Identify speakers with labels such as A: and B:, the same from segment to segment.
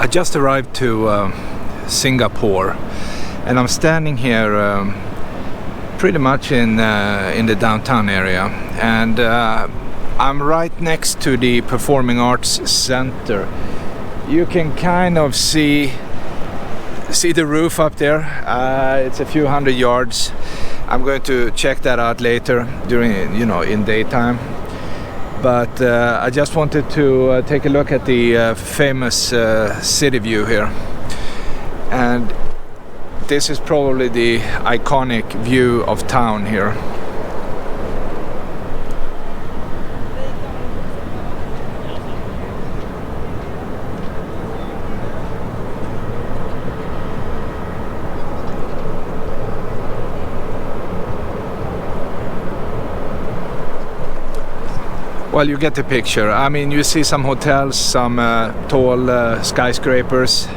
A: I just arrived to Singapore, and I'm standing here pretty much in the downtown area, and I'm right next to the Performing Arts Center. You can kind of see the roof up there. It's a few hundred yards. I'm going to check that out later during, in daytime. But I just wanted to take a look at the famous city view here. And this is probably the iconic view of town here. Well, you get the picture. I mean, you see some hotels, some tall skyscrapers,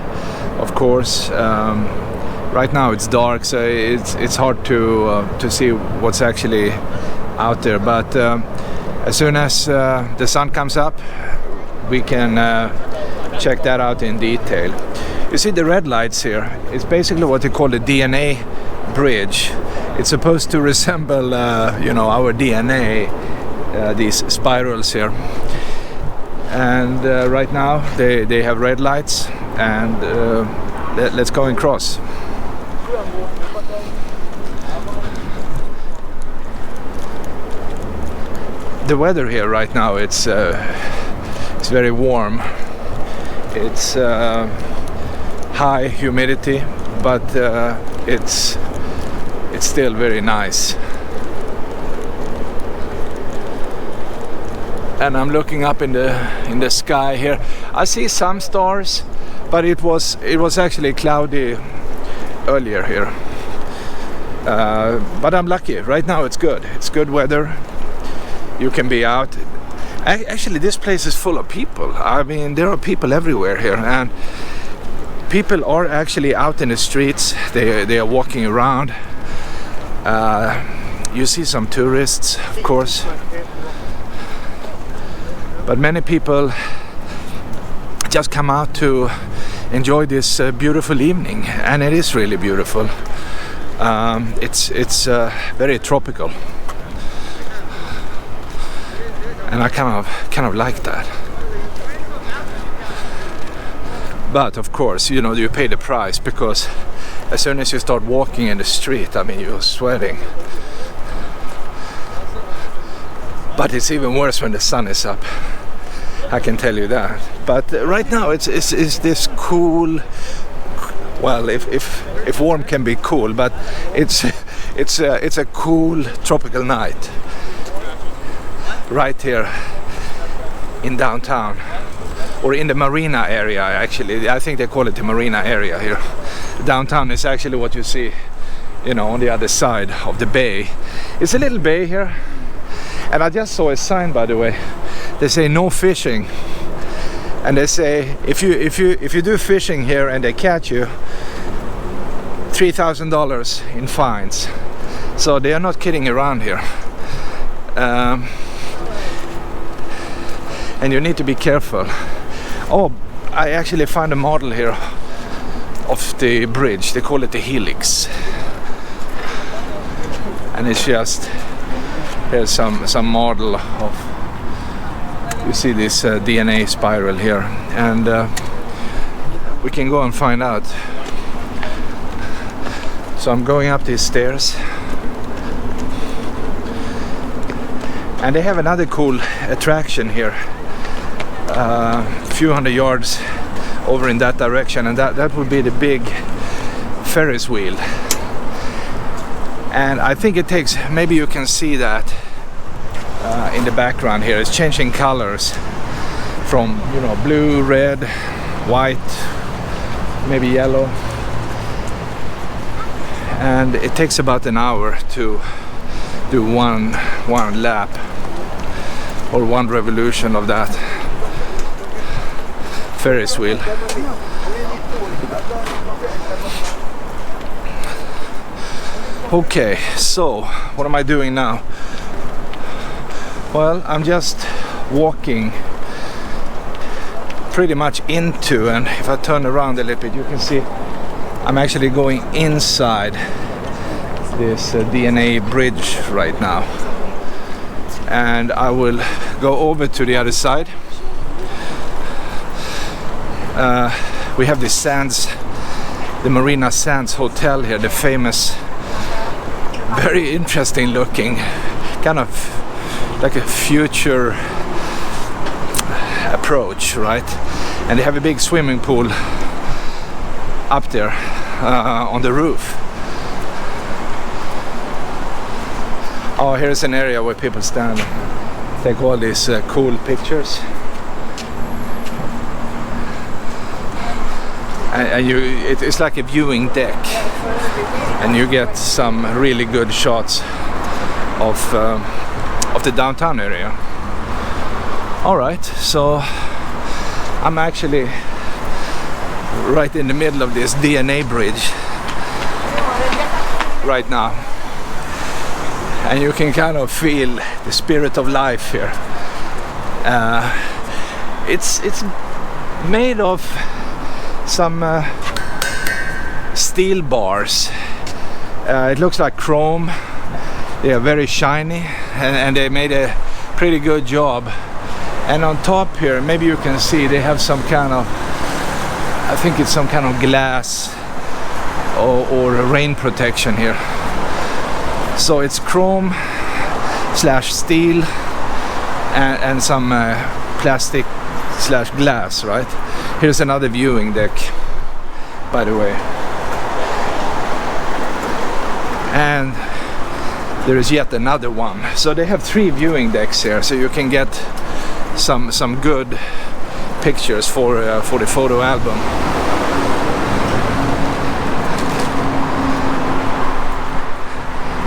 A: of course. Right now it's dark, so it's hard to see what's actually out there. But as soon as the sun comes up, we can check that out in detail. You see the red lights here. It's basically what they call the DNA bridge. It's supposed to resemble, our DNA. These spirals here, and right now they have red lights, and let's go and cross. The weather here right now, it's very warm. It's high humidity, but it's still very nice. And I'm looking up in the sky here. I see some stars, but it was actually cloudy earlier here. But I'm lucky. Right now it's good. It's good weather. You can be out. Actually, this place is full of people. I mean, there are people everywhere here, and people are actually out in the streets. They are walking around. You see some tourists, of course. But many people just come out to enjoy this beautiful evening, and it is really beautiful. It's very tropical, and I kind of like that. But of course, you pay the price, because as soon as you start walking in the street, I mean, you're sweating. But it's even worse when the sun is up, I can tell you that. But right now it's this cool, well, if warm can be cool, but it's a cool tropical night right here in downtown, or in the Marina Area. Actually, I think they call it the Marina Area here. Downtown is actually what you see, on the other side of the bay. It's a little bay here. And I just saw a sign, by the way. They say no fishing, and they say if you do fishing here and they catch you, $3,000 in fines. So they are not kidding around here, and you need to be careful. Oh, I actually found a model here of the bridge. They call it the Helix, and it's just. Here's some model of, you see this DNA spiral here, and we can go and find out. So I'm going up these stairs, and they have another cool attraction here, a few hundred yards over in that direction, and that would be the big Ferris wheel. And I think it takes, maybe you can see that in the background here. It's changing colors from blue, red, white, maybe yellow, and it takes about an hour to do one lap or one revolution of that Ferris wheel. Okay, so what am I doing now? Well, I'm just walking pretty much into, and if I turn around a little bit, you can see I'm actually going inside this DNA bridge right now, and I will go over to the other side. We have the Marina Sands Hotel here, the famous, very interesting looking, kind of like a future approach, right? And they have a big swimming pool up there on the roof. Oh, here's an area where people stand, take all these cool pictures. And it's like a viewing deck, and you get some really good shots of the downtown area. All right, so I'm actually right in the middle of this DNA bridge right now, and you can kind of feel the spirit of life here. It's made of some steel bars. It looks like chrome. They are very shiny, and they made a pretty good job. And on top here, maybe you can see, they have some kind of, I think it's some kind of glass or rain protection here. So it's chrome / steel and some plastic / glass, right? Here's another viewing deck, by the way. And there is yet another one. So they have 3 viewing decks here, so you can get some good pictures for the photo album.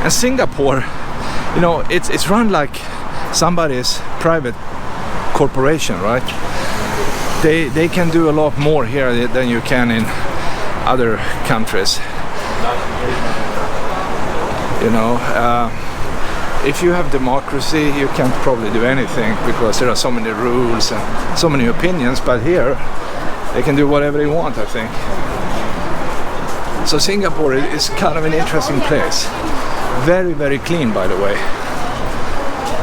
A: And Singapore, you know, it's run like somebody's private corporation, right? They can do a lot more here than you can in other countries. You know, if you have democracy, you can't probably do anything because there are so many rules and so many opinions, but here they can do whatever they want, I think. So Singapore is kind of an interesting place. Very, very clean, by the way.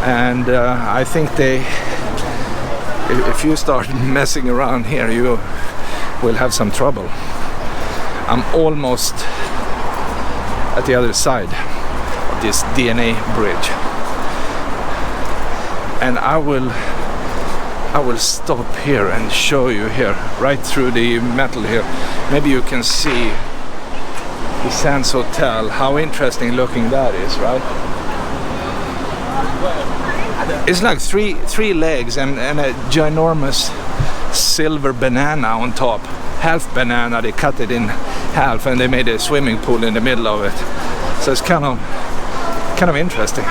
A: And I think if you start messing around here, you will have some trouble. I'm almost at the other side of this DNA bridge, and I will stop here and show you here, right through the metal here. Maybe you can see the Sands Hotel, how interesting looking that is, right? It's like three legs and a ginormous silver banana on top. Half banana, they cut it in half and they made a swimming pool in the middle of it. So it's kind of interesting.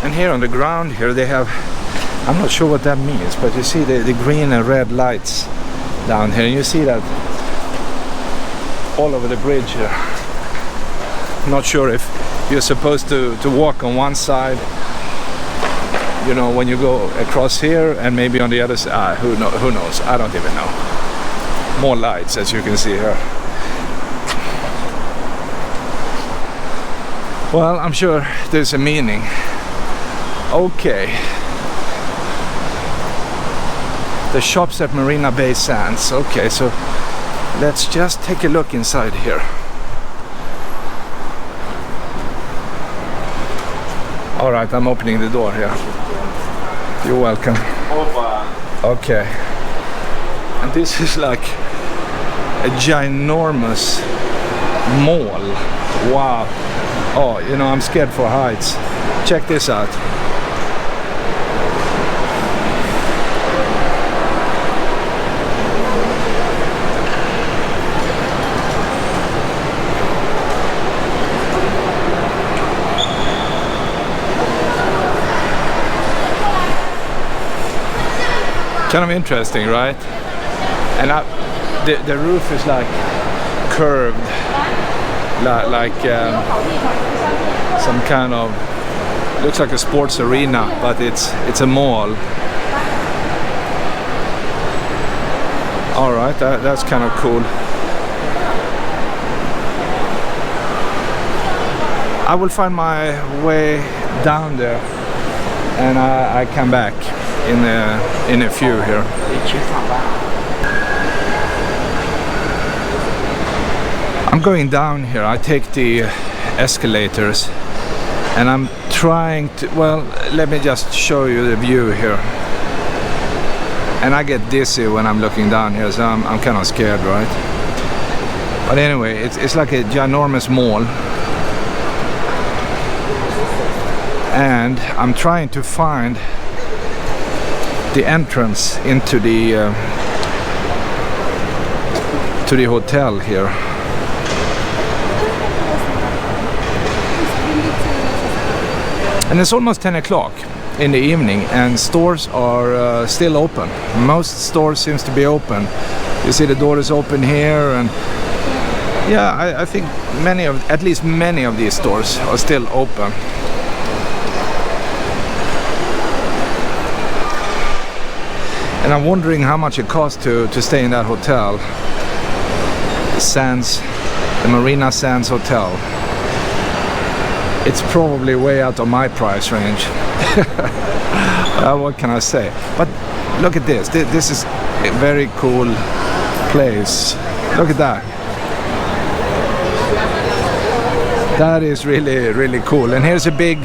A: And here on the ground here they have, I'm not sure what that means, but you see the green and red lights down here, and you see that all over the bridge here. I'm not sure if you're supposed to walk on one side, you know, when you go across here, and maybe on the other side. Who knows? I don't even know. More lights, as you can see here. Well, I'm sure there's a meaning. Okay. The shops at Marina Bay Sands. Okay, so let's just take a look inside here. All right, I'm opening the door here. You're welcome. Okay. And this is like a ginormous mall. Wow. Oh, you know, I'm scared for heights. Check this out. Kind of interesting, right? And the roof is like curved, like some kind of, looks like a sports arena, but it's a mall. All right, that's kind of cool. I will find my way down there, and I come back in a few here. I'm going down here. I take the escalators, and I'm trying to, well, let me just show you the view here. And I get dizzy when I'm looking down here, so I'm kind of scared, right? But anyway, it's like a ginormous mall. And I'm trying to find the entrance into the hotel here. And it's almost 10 o'clock in the evening, and stores are still open. Most stores seems to be open. You see the door is open here, and yeah, I think at least many of these stores are still open. And I'm wondering how much it costs to stay in that hotel. The Marina Sands Hotel. It's probably way out of my price range. What can I say? But look at this. This is a very cool place. Look at that. That is really, really cool. And here's a big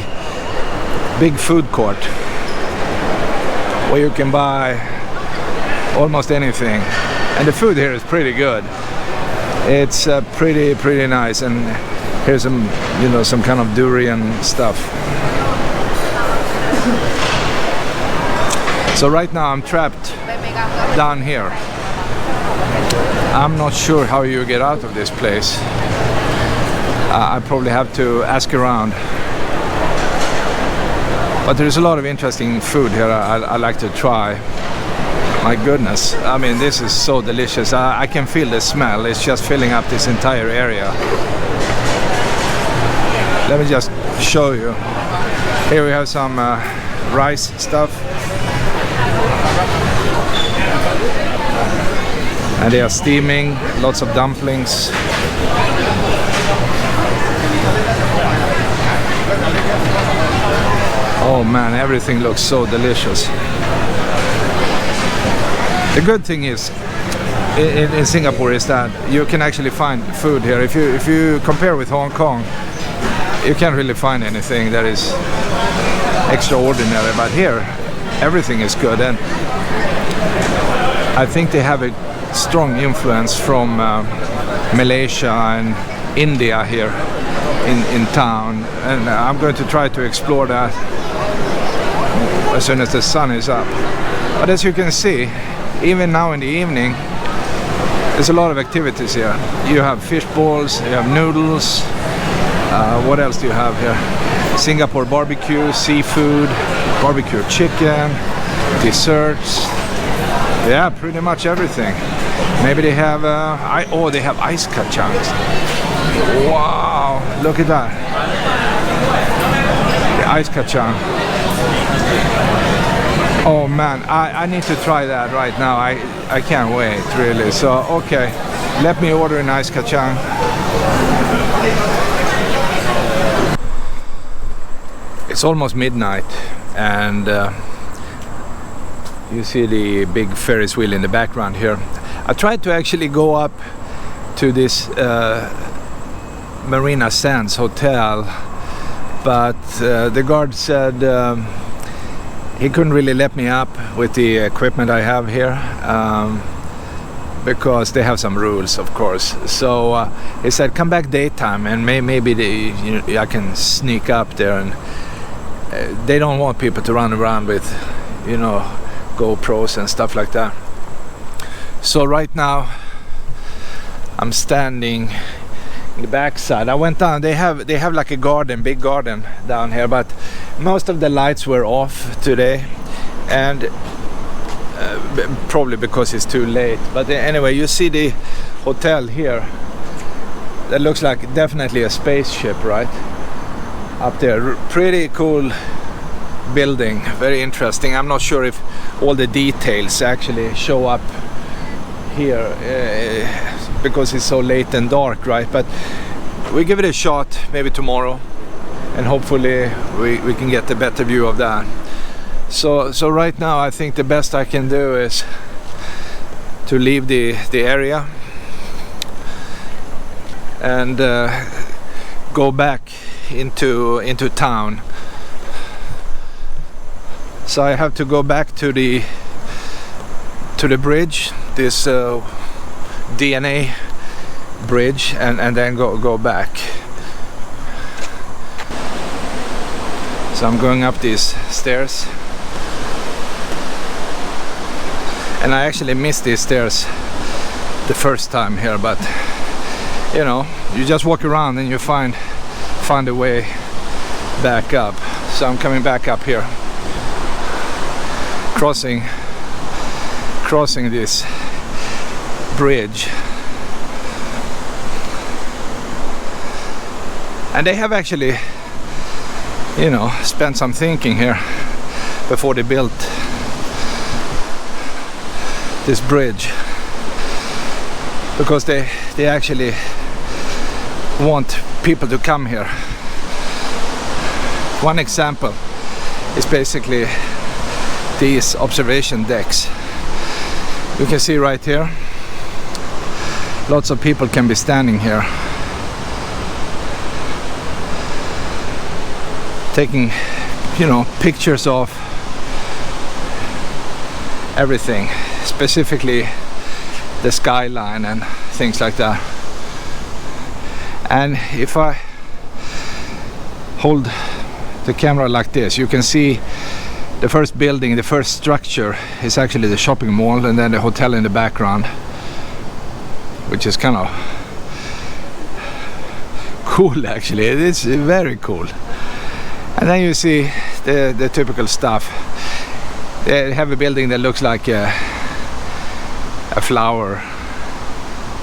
A: food court where you can buy almost anything. And the food here is pretty good. It's pretty nice. And here's some kind of durian stuff. So right now I'm trapped down here. I'm not sure how you get out of this place. I probably have to ask around. But there's a lot of interesting food here I like to try. My goodness, I mean, this is so delicious. I can feel the smell. It's just filling up this entire area. Let me just show you. Here we have some rice stuff. And they are steaming, lots of dumplings. Oh man, everything looks so delicious. The good thing is in Singapore is that you can actually find food here. If you compare with Hong Kong, you can't really find anything that is extraordinary, but here everything is good. And I think they have a strong influence from Malaysia and India here in town, and I'm going to try to explore that as soon as the sun is up. But as you can see, even now in the evening, there's a lot of activities here. You have fish balls, you have noodles. What else do you have here? Singapore barbecue, seafood, barbecue chicken, desserts. Yeah, pretty much everything. Maybe they have they have ice kacang. Wow, look at that. The ice kacang. Oh man, I need to try that right now. I can't wait, really. So, okay, let me order an ice kacang. It's almost midnight, and you see the big Ferris wheel in the background here. I tried to actually go up to this Marina Sands Hotel, but the guard said he couldn't really let me up with the equipment I have here, because they have some rules, of course. So he said come back daytime, and maybe I can sneak up there. And they don't want people to run around with, GoPros and stuff like that. So right now I'm standing in the backside. I went down. They have like a big garden down here, but most of the lights were off today, and probably because it's too late. But anyway, you see the hotel here. That looks like definitely a spaceship, right? up there. Pretty cool building, very interesting. I'm not sure if all the details actually show up here because it's so late and dark, right? But we give it a shot maybe tomorrow, and hopefully we can get a better view of that. So right now I think the best I can do is to leave the area and go back into town. So I have to go back to the bridge, this DNA bridge, and then go back. So I'm going up these stairs, and I actually missed these stairs the first time here, but you know, you just walk around and you find a way back up. So I'm coming back up here, crossing this bridge, and they have actually, you know, spent some thinking here before they built this bridge, because they actually want people to come here. One example is basically these observation decks. You can see right here, lots of people can be standing here, taking, you know, pictures of everything, specifically the skyline and things like that. And if I hold the camera like this, you can see the first building, the first structure is actually the shopping mall, and then the hotel in the background, which is kind of cool actually. It is very cool. And then you see the typical stuff. They have a building that looks like a flower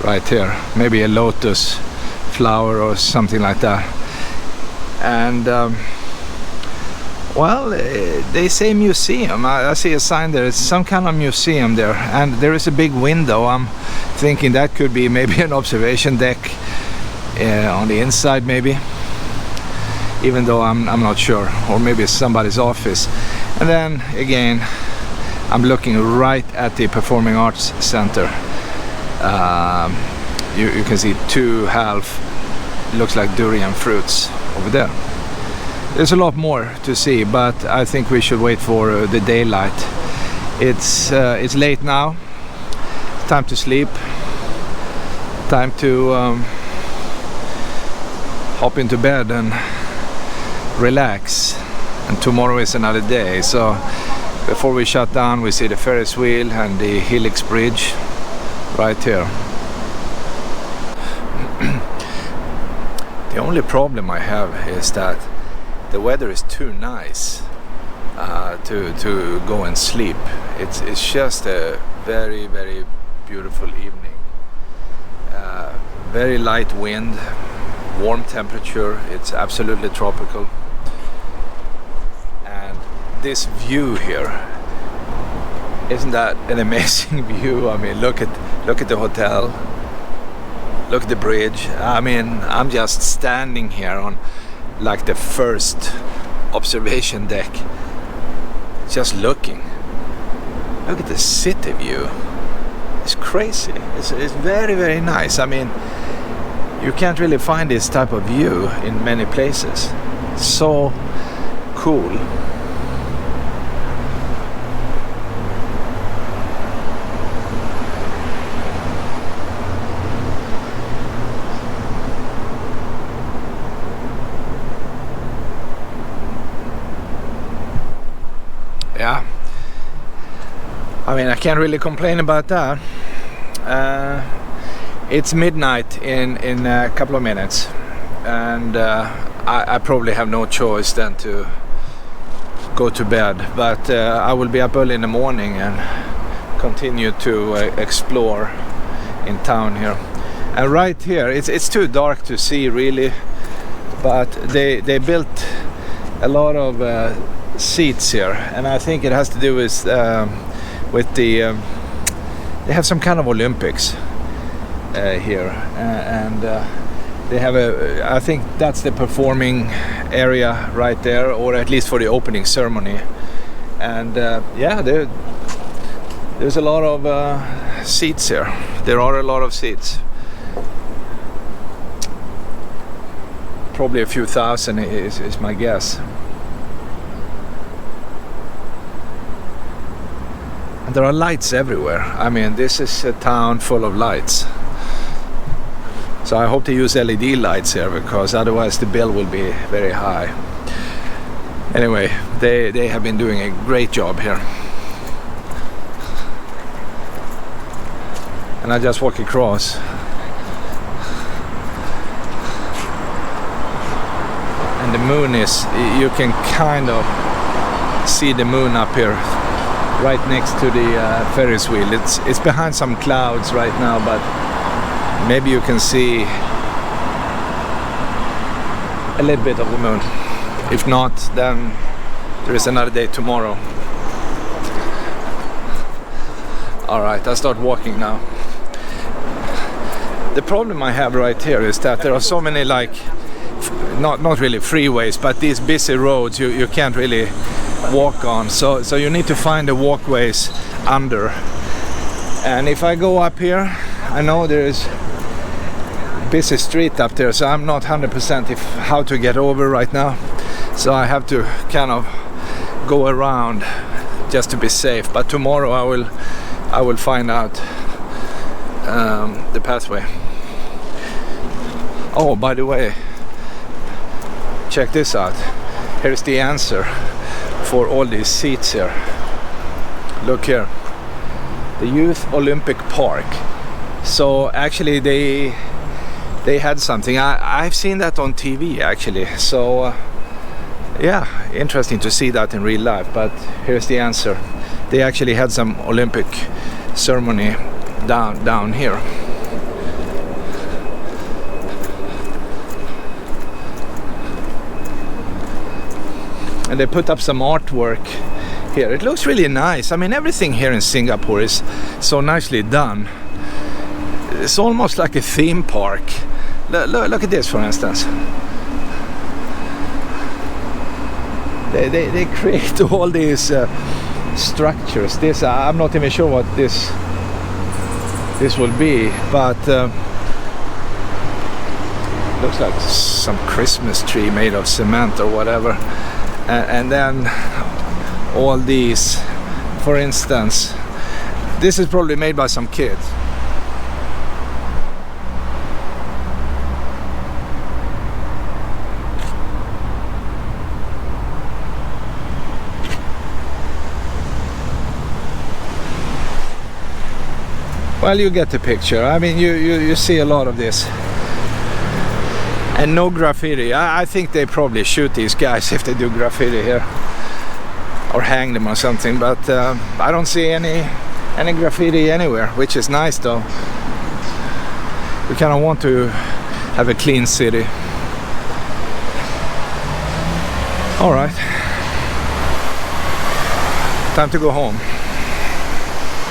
A: right here, maybe a lotus flower or something like that. And well, they say museum. I see a sign there. It's some kind of museum there, and there is a big window. I'm thinking that could be maybe an observation deck on the inside, maybe, even though I'm not sure, or maybe it's somebody's office. And then again, I'm looking right at the Performing Arts Center. You can see two half, looks like durian fruits over there. There's a lot more to see, but I think we should wait for the daylight. It's late now. It's time to sleep. Time to hop into bed and relax. And tomorrow is another day. So before we shut down, we see the Ferris wheel and the Helix bridge right here. The only problem I have is that the weather is too nice to go and sleep. It's just a very, very beautiful evening. Very light wind, warm temperature. It's absolutely tropical. And this view here, isn't that an amazing view? I mean, look at the hotel. Look at the bridge. I mean, I'm just standing here on like the first observation deck, just looking. Look at the city view. It's crazy. It's very, very nice. I mean, you can't really find this type of view in many places. It's so cool. Yeah, I mean, I can't really complain about that. It's midnight in a couple of minutes, and I probably have no choice then to go to bed, but I will be up early in the morning and continue to explore in town here. And right here, it's too dark to see really, but they built a lot of seats here, and I think it has to do with the they have some kind of Olympics here, and they have I think that's the performing area right there, or at least for the opening ceremony. And yeah, there's a lot of seats here. There are a lot of seats. Probably a few thousand is my guess. And there are lights everywhere. I mean, this is a town full of lights. So I hope they use LED lights here, because otherwise the bill will be very high. Anyway, they have been doing a great job here. And I just walk across. And the moon is, you can kind of see the moon up here, right next to the Ferris wheel. It's behind some clouds right now, but maybe you can see a little bit of the moon. If not, then there is another day tomorrow. Alright, I start walking now. The problem I have right here is that there are so many, like, not really freeways, but these busy roads you can't really walk on, so you need to find the walkways under. And if I go up here, I know there is busy street up there, so I'm not 100% how to get over right now, so I have to kind of go around just to be safe. But tomorrow I will find out the pathway. Oh, by the way, check this out. Here's the answer for all these seats here. Look here, the Youth Olympic Park. So actually they had something. I've seen that on TV actually. So yeah, interesting to see that in real life. But here's the answer. They actually had some Olympic ceremony down here. And they put up some artwork here. It looks really nice. I mean, everything here in Singapore is so nicely done. It's almost like a theme park. Look at this, for instance. They create all these structures. This I'm not even sure what this will be, but looks like some Christmas tree made of cement or whatever. And then all these, for instance, this is probably made by some kids. Well, you get the picture. I mean, you see a lot of this. And no graffiti. I think they probably shoot these guys if they do graffiti here, or hang them or something, but I don't see any graffiti anywhere, which is nice though. We kind of want to have a clean city. All right, time to go home.